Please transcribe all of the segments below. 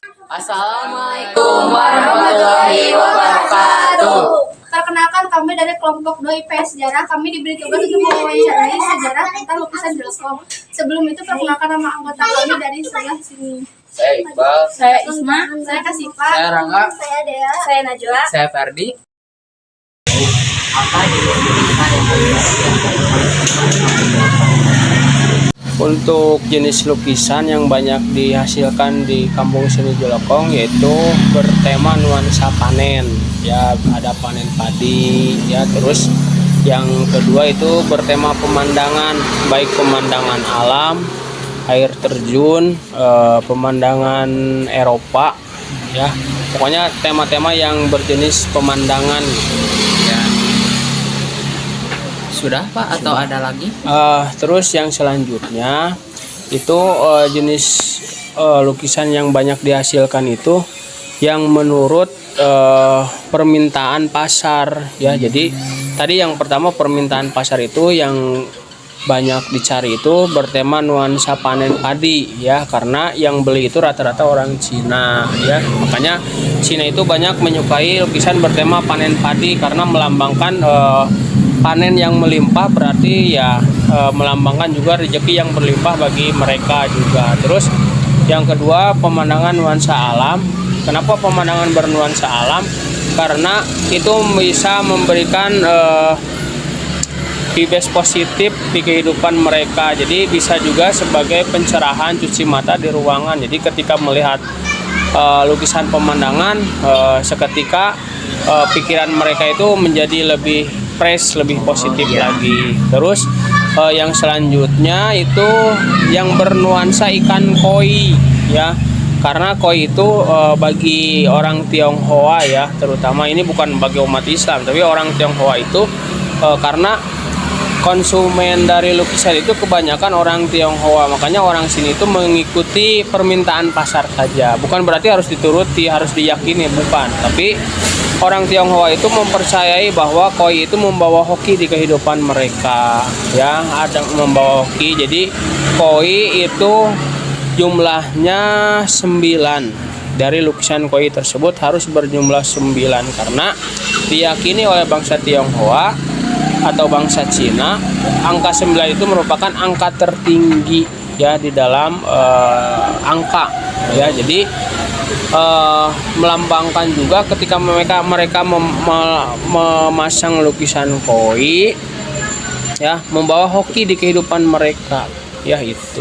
Assalamualaikum warahmatullahi wabarakatuh. Perkenalkan, kami dari kelompok 2 IPS Sejarah. Kami diberi tugas untuk mewawancarai sejarah tentang lukisan Jelekong. Sebelum itu, perkenalkan nama anggota kami dari sebelah sini. Saya Iqbal. Saya Isma. Saya Kasifa. Saya Rangga. Saya Dea. Saya Najwa. Saya Ferdi. Untuk jenis lukisan yang banyak dihasilkan di Kampung Seni Jelekong yaitu bertema nuansa panen, ya ada panen padi, ya terus yang kedua itu bertema pemandangan, baik pemandangan alam, air terjun, pemandangan Eropa, ya pokoknya tema-tema yang berjenis pemandangan. Ya. Sudah Pak atau ada lagi? Terus yang selanjutnya itu jenis lukisan yang banyak dihasilkan itu yang menurut permintaan pasar, ya. Jadi tadi yang pertama permintaan pasar itu yang banyak dicari itu bertema nuansa panen padi, ya, karena yang beli itu rata-rata orang Cina, ya. Makanya Cina itu banyak menyukai lukisan bertema panen padi karena melambangkan panen yang melimpah, berarti ya melambangkan juga rezeki yang berlimpah bagi mereka juga. Terus yang kedua pemandangan nuansa alam. Kenapa pemandangan bernuansa alam? Karena itu bisa memberikan vibes positif di kehidupan mereka. Jadi bisa juga sebagai pencerahan cuci mata di ruangan. Jadi ketika melihat lukisan pemandangan, seketika pikiran mereka itu menjadi lebih fresh, lebih positif lagi. Terus yang selanjutnya itu yang bernuansa ikan koi, ya. Karena koi itu bagi orang Tionghoa, ya, terutama ini bukan bagi umat Islam, tapi orang Tionghoa itu karena konsumen dari lukisan itu kebanyakan orang Tionghoa, makanya orang sini itu mengikuti permintaan pasar saja. Bukan berarti harus dituruti, harus diyakini, bukan. Tapi orang Tionghoa itu mempercayai bahwa koi itu membawa hoki di kehidupan mereka, ya, ada membawa hoki. Jadi koi itu jumlahnya 9. Dari lukisan koi tersebut harus berjumlah 9 karena diyakini oleh bangsa Tionghoa atau bangsa Cina, angka 9 itu merupakan angka tertinggi, ya, di dalam angka, ya. Jadi melambangkan juga ketika mereka memasang lukisan koi, ya, membawa hoki di kehidupan mereka, ya, itu.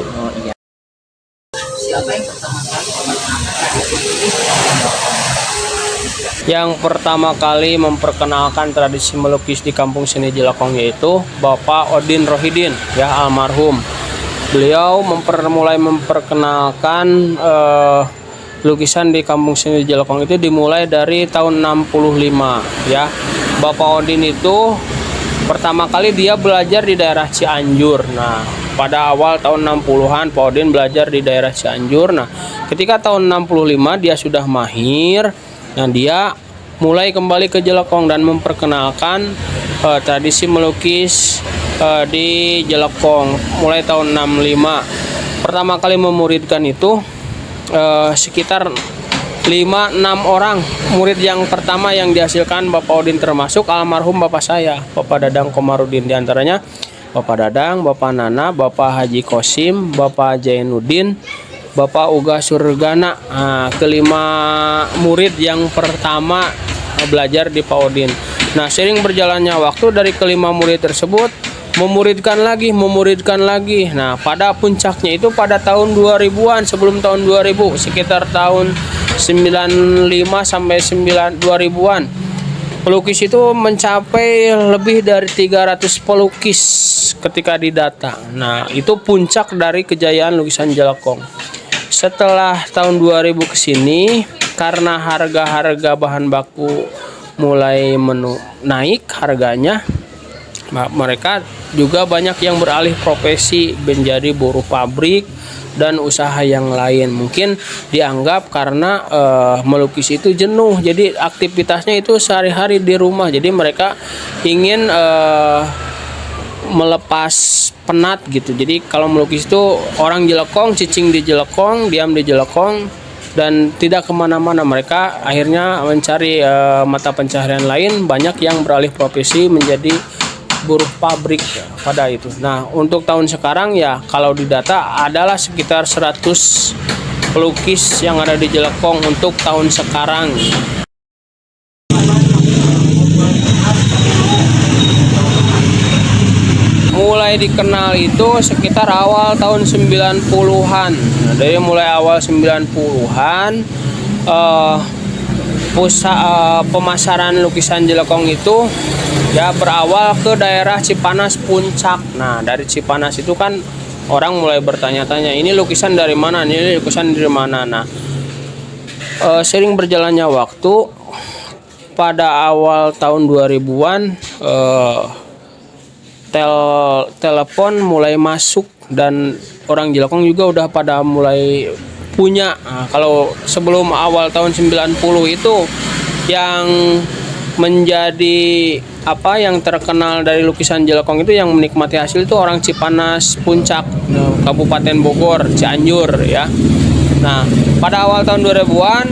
Yang pertama kali memperkenalkan tradisi melukis di Kampung Seni Jelekong yaitu Bapak Odin Rohidin, ya, almarhum. Beliau mulai memperkenalkan lukisan di Kampung Seni Jelekong itu dimulai dari tahun 65, ya. Bapak Odin itu pertama kali dia belajar di daerah Cianjur. Nah, pada awal tahun 60-an Pak Odin belajar di daerah Cianjur. Nah, ketika tahun 65 dia sudah mahir. Nah, dia mulai kembali ke Jelekong dan memperkenalkan tradisi melukis di Jelekong mulai tahun 65. Pertama kali memuridkan itu sekitar 5-6 orang. Murid yang pertama yang dihasilkan Bapak Odin termasuk almarhum bapak saya, Bapak Dadang Komarudin. Di antaranya Bapak Dadang, Bapak Nana, Bapak Haji Kosim, Bapak Jainuddin, Bapak Uga Surgana. Nah, kelima murid yang pertama belajar di Pak Odin. Nah, sering berjalannya waktu dari kelima murid tersebut memuridkan lagi. Nah, pada puncaknya itu pada tahun 2000-an, sebelum tahun 2000, sekitar tahun 95 sampai 2000-an. Pelukis itu mencapai lebih dari 300 pelukis ketika didata. Nah, itu puncak dari kejayaan lukisan Jelekong. Setelah tahun 2000 ke sini, karena harga-harga bahan baku mulai naik harganya, mereka juga banyak yang beralih profesi menjadi buruh pabrik dan usaha yang lain. Mungkin dianggap karena melukis itu jenuh, jadi aktivitasnya itu sehari-hari di rumah. Jadi mereka ingin melepas penat gitu. Jadi kalau melukis itu orang Jelekong, cicing di Jelekong, diam di Jelekong, dan tidak kemana-mana. Mereka akhirnya mencari mata pencaharian lain. Banyak yang beralih profesi menjadi buruh pabrik pada itu. Nah, untuk tahun sekarang ya kalau didata adalah sekitar 100 pelukis yang ada di Jelekong untuk tahun sekarang. Mulai dikenal itu sekitar awal tahun 90-an. Nah, dari mulai awal 90-an pemasaran lukisan Jelekong itu ya berawal ke daerah Cipanas Puncak. Nah, dari Cipanas itu kan orang mulai bertanya-tanya, ini lukisan dari mana? Ini lukisan dari mana? Nah, sering berjalannya waktu, pada awal tahun 2000-an telepon mulai masuk dan orang Jelekong juga udah pada mulai punya. Nah, kalau sebelum awal tahun 90 itu yang menjadi yang terkenal dari lukisan Jelekong itu yang menikmati hasil itu orang Cipanas Puncak, Kabupaten Bogor, Cianjur ya. Nah, pada awal tahun 2000-an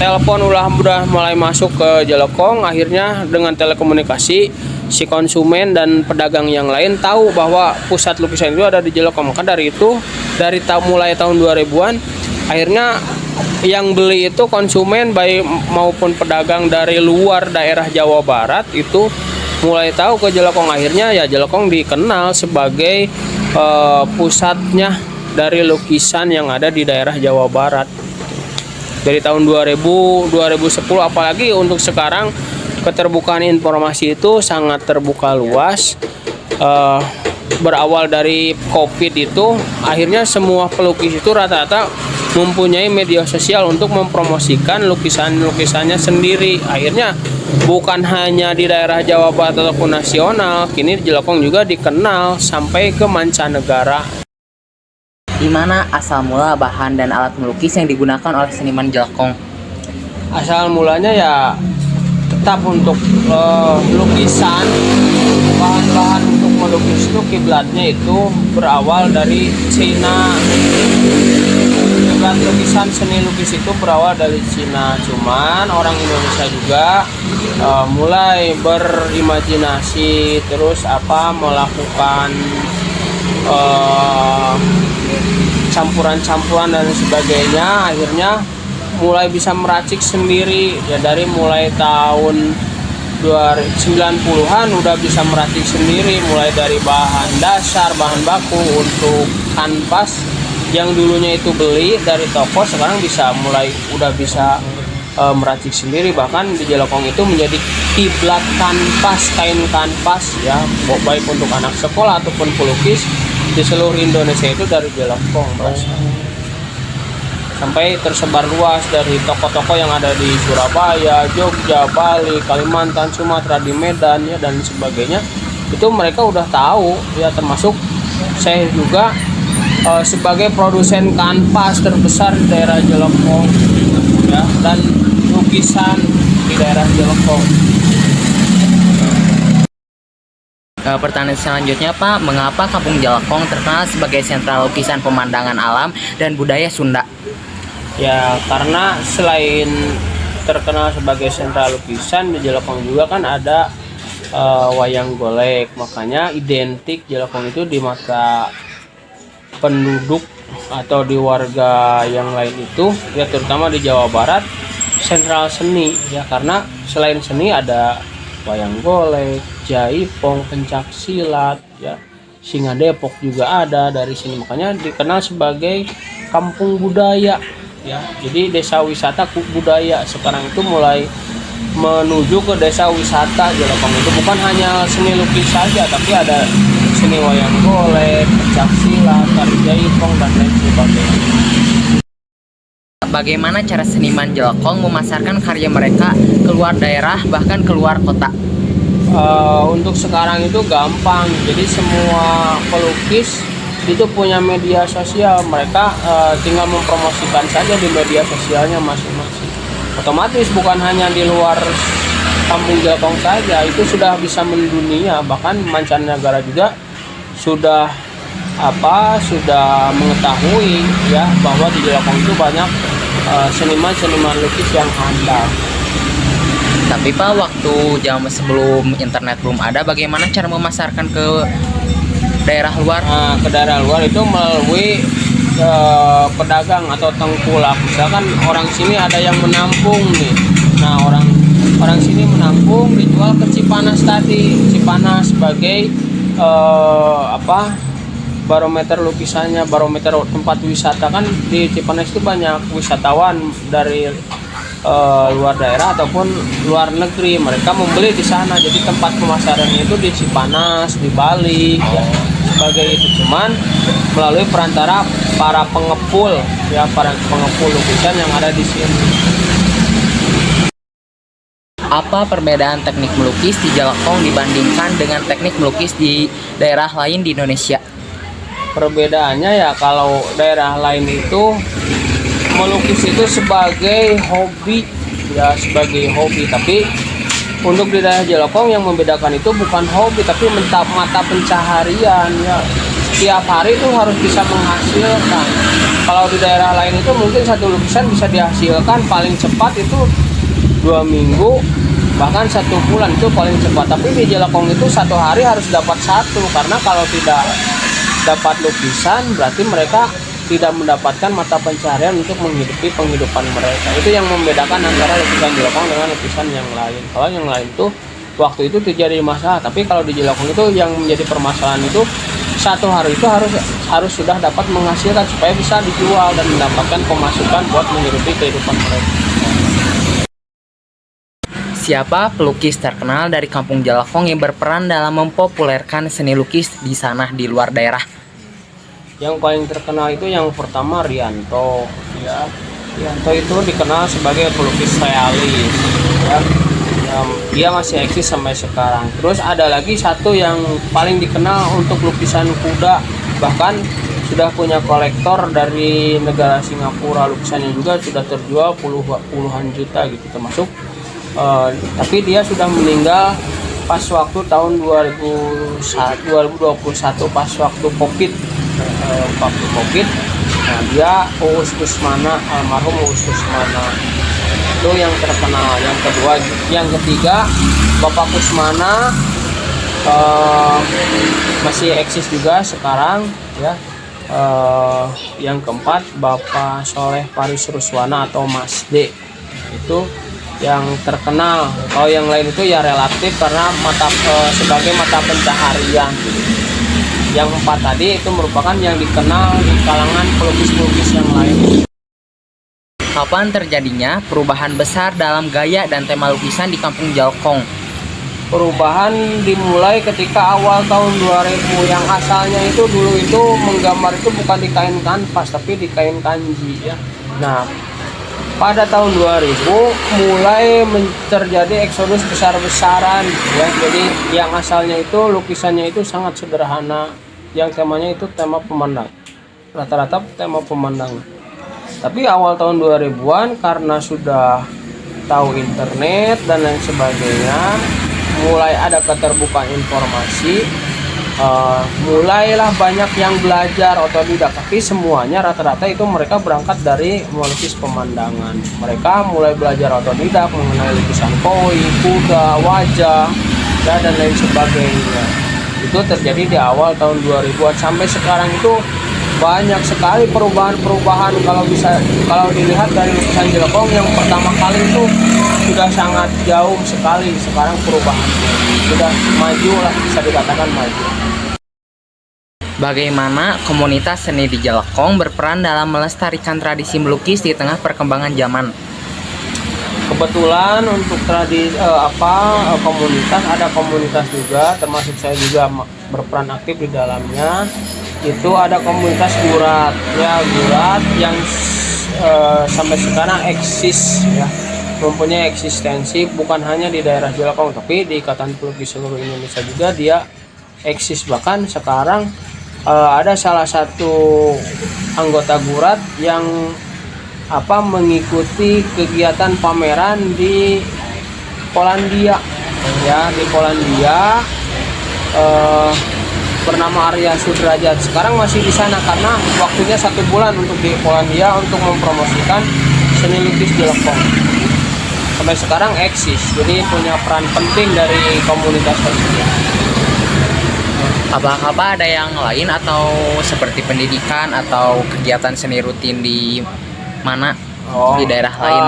telepon udah mulai masuk ke Jelekong. Akhirnya dengan telekomunikasi si konsumen dan pedagang yang lain tahu bahwa pusat lukisan itu ada di Jelekong. Maka dari itu mulai tahun 2000-an akhirnya yang beli itu konsumen baik maupun pedagang dari luar daerah Jawa Barat itu mulai tahu ke Jelekong. Akhirnya ya Jelekong dikenal sebagai pusatnya dari lukisan yang ada di daerah Jawa Barat. Dari tahun 2000, 2010 apalagi untuk sekarang keterbukaan informasi itu sangat terbuka luas. Berawal dari COVID itu akhirnya semua pelukis itu rata-rata mempunyai media sosial untuk mempromosikan lukisannya sendiri. Akhirnya bukan hanya di daerah Jawa Barat ataupun nasional, kini Jelekong juga dikenal sampai ke mancanegara. Di mana asal mula bahan dan alat melukis yang digunakan oleh seniman Jelekong? Asal mulanya ya tetap untuk lukisan, bahan-bahan untuk melukis itu kiblatnya itu berawal dari Cina. Kiblat lukisan, seni lukis itu berawal dari Cina. Cuman orang Indonesia juga mulai berimajinasi, terus melakukan campuran-campuran dan sebagainya. Akhirnya mulai bisa meracik sendiri ya, dari mulai tahun 90-an udah bisa meracik sendiri, mulai dari bahan dasar, bahan baku untuk kanvas yang dulunya itu beli dari toko, sekarang udah bisa meracik sendiri. Bahkan di Jelekong itu menjadi kiblat kanvas, kain kanvas ya, baik untuk anak sekolah ataupun pelukis di seluruh Indonesia itu dari Jelekong sampai tersebar luas dari toko-toko yang ada di Surabaya, Jogja, Bali, Kalimantan, Sumatera, di Medan ya dan sebagainya. Itu mereka udah tahu ya, termasuk saya juga sebagai produsen kanvas terbesar di daerah Jelekong ya, dan lukisan di daerah Jelekong. Pertanyaan selanjutnya Pak, mengapa Kampung Jelekong terkenal sebagai sentra lukisan pemandangan alam dan budaya Sunda? Ya karena selain terkenal sebagai sentra lukisan, di Jelekong juga kan ada wayang golek. Makanya identik Jelekong itu di mata penduduk atau di warga yang lain itu ya, terutama di Jawa Barat, sentral seni ya, karena selain seni ada wayang golek, jaipong, pencak silat ya, Singa Depok juga ada dari sini. Makanya dikenal sebagai kampung budaya ya. Jadi desa wisata budaya sekarang itu mulai menuju ke desa wisata Jelekong. Itu bukan hanya seni lukis saja, tapi ada seni wayang golek, pencak silat, tari jaipong dan lain sebagainya. Bagaimana cara seniman Jelekong memasarkan karya mereka keluar daerah bahkan keluar kota? Untuk sekarang itu gampang. Jadi semua pelukis itu punya media sosial. Mereka tinggal mempromosikan saja di media sosialnya masing-masing. Otomatis bukan hanya di luar Kampung Jelekong saja, itu sudah bisa mendunia. Bahkan mancanegara juga sudah mengetahui ya bahwa di Jelekong itu banyak seniman-seniman lukis yang handal. Tapi Pak, waktu zaman sebelum internet belum ada, bagaimana cara memasarkan ke daerah luar? Nah, ke daerah luar itu melalui pedagang atau tengkulak. Misalkan orang sini ada yang menampung nih. Nah, orang sini menampung, dijual ke Cipanas tadi. Cipanas sebagai barometer lukisannya, barometer tempat wisata. Kan di Cipanas itu banyak wisatawan dari luar daerah ataupun luar negeri, mereka membeli di sana. Jadi tempat pemasarannya itu di Cipanas, di Bali, ya, sebagai itu. Cuman melalui perantara para pengepul, ya, para pengepul lukisan yang ada di sini. Apa perbedaan teknik melukis di Jalakong dibandingkan dengan teknik melukis di daerah lain di Indonesia? Perbedaannya ya, kalau daerah lain itu melukis itu sebagai hobi, ya, sebagai hobi. Tapi untuk di daerah Jalakong yang membedakan itu bukan hobi tapi mata pencaharian, ya. Setiap hari itu harus bisa menghasilkan. Kalau di daerah lain itu mungkin satu lukisan bisa dihasilkan paling cepat itu 2 minggu, bahkan 1 bulan itu paling cepat. Tapi di Jalakong itu 1 hari harus dapat 1, karena kalau tidak dapat lukisan berarti mereka tidak mendapatkan mata pencaharian untuk menghidupi penghidupan mereka. Itu yang membedakan antara lukisan Jalakong dengan lukisan yang lain. Kalau yang lain itu waktu itu terjadi masalah, tapi kalau di Jalakong itu yang menjadi permasalahan itu 1 hari itu harus sudah dapat menghasilkan supaya bisa dijual dan mendapatkan pemasukan buat menghidupi kehidupan mereka. Siapa pelukis terkenal dari Kampung Jalakong yang berperan dalam mempopulerkan seni lukis di sana di luar daerah? Yang paling terkenal itu yang pertama Rianto, ya. Rianto itu dikenal sebagai pelukis realis, ya. Dia masih eksis sampai sekarang. Terus ada lagi satu yang paling dikenal untuk lukisan kuda, bahkan sudah punya kolektor dari negara Singapura. Lukisannya juga sudah terjual puluhan juta gitu, termasuk tapi dia sudah meninggal pas waktu tahun 2021, pas waktu COVID. Nah, dia Uus Kusmana, almarhum Uus Kusmana itu yang terkenal. Yang kedua, yang ketiga Bapak Kusmana masih eksis juga sekarang, ya. Yang keempat Bapak Soleh Paris Ruswana atau Mas D, itu yang terkenal. Kalau yang lain itu ya relatif karena sebagai mata pencaharian. Yang 4 tadi itu merupakan yang dikenal di kalangan pelukis-pelukis yang lain. Kapan terjadinya perubahan besar dalam gaya dan tema lukisan di Kampung Jalakong? Perubahan dimulai ketika awal tahun 2000. Yang asalnya itu dulu itu menggambar itu bukan di kain kanvas tapi di kain kanji, ya. Nah, pada tahun 2000 mulai terjadi eksodus besar-besaran, ya. Jadi yang asalnya itu lukisannya itu sangat sederhana, yang temanya itu tema pemandangan, rata-rata tema pemandangan. Tapi awal tahun 2000-an karena sudah tahu internet dan lain sebagainya, mulai ada keterbukaan informasi, mulailah banyak yang belajar otodidak. Tapi semuanya rata-rata itu mereka berangkat dari melukis pemandangan. Mereka mulai belajar otodidak mengenai lukisan koi, kuda, wajah, dan lain sebagainya. Itu terjadi di awal tahun 2000-an. Sampai sekarang itu banyak sekali perubahan-perubahan. Kalau dilihat dari lukisan Jalakong yang pertama kali itu sudah sangat jauh sekali. Sekarang perubahannya sudah maju lah, bisa dikatakan maju. Bagaimana komunitas seni di Jalakong berperan dalam melestarikan tradisi melukis di tengah perkembangan zaman? Kebetulan untuk komunitas, ada komunitas juga, termasuk saya juga berperan aktif di dalamnya. Itu ada komunitas Gurat, ya, Gurat yang sampai sekarang eksis, ya, mempunyai eksistensi bukan hanya di daerah Jalakong tapi di Ikatan Pelukis seluruh Indonesia juga dia eksis. Bahkan sekarang ada salah satu anggota Gurat yang mengikuti kegiatan pameran di Polandia, ya, di Polandia, bernama Arya Sudrajat. Sekarang masih di sana karena waktunya 1 bulan untuk di Polandia untuk mempromosikan seni lukis Jelekong. Sampai sekarang eksis, jadi punya peran penting dari komunitas tersebut. Apakah Pak ada yang lain atau seperti pendidikan atau kegiatan seni rutin di mana? Di daerah lain?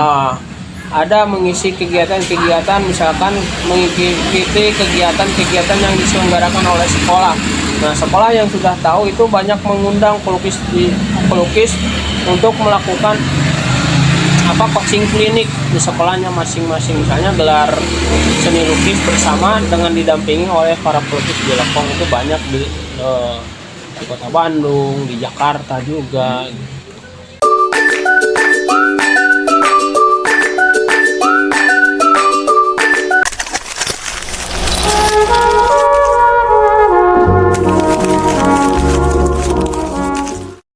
Ada mengisi kegiatan-kegiatan, misalkan mengikuti kegiatan-kegiatan yang diselenggarakan oleh sekolah. Nah, sekolah yang sudah tahu itu banyak mengundang pelukis untuk melakukan coaching klinik di sekolahnya masing-masing. Misalnya gelar seni lukis bersama dengan didampingi oleh para pelukis Jelekong itu banyak di Kota Bandung, di Jakarta juga.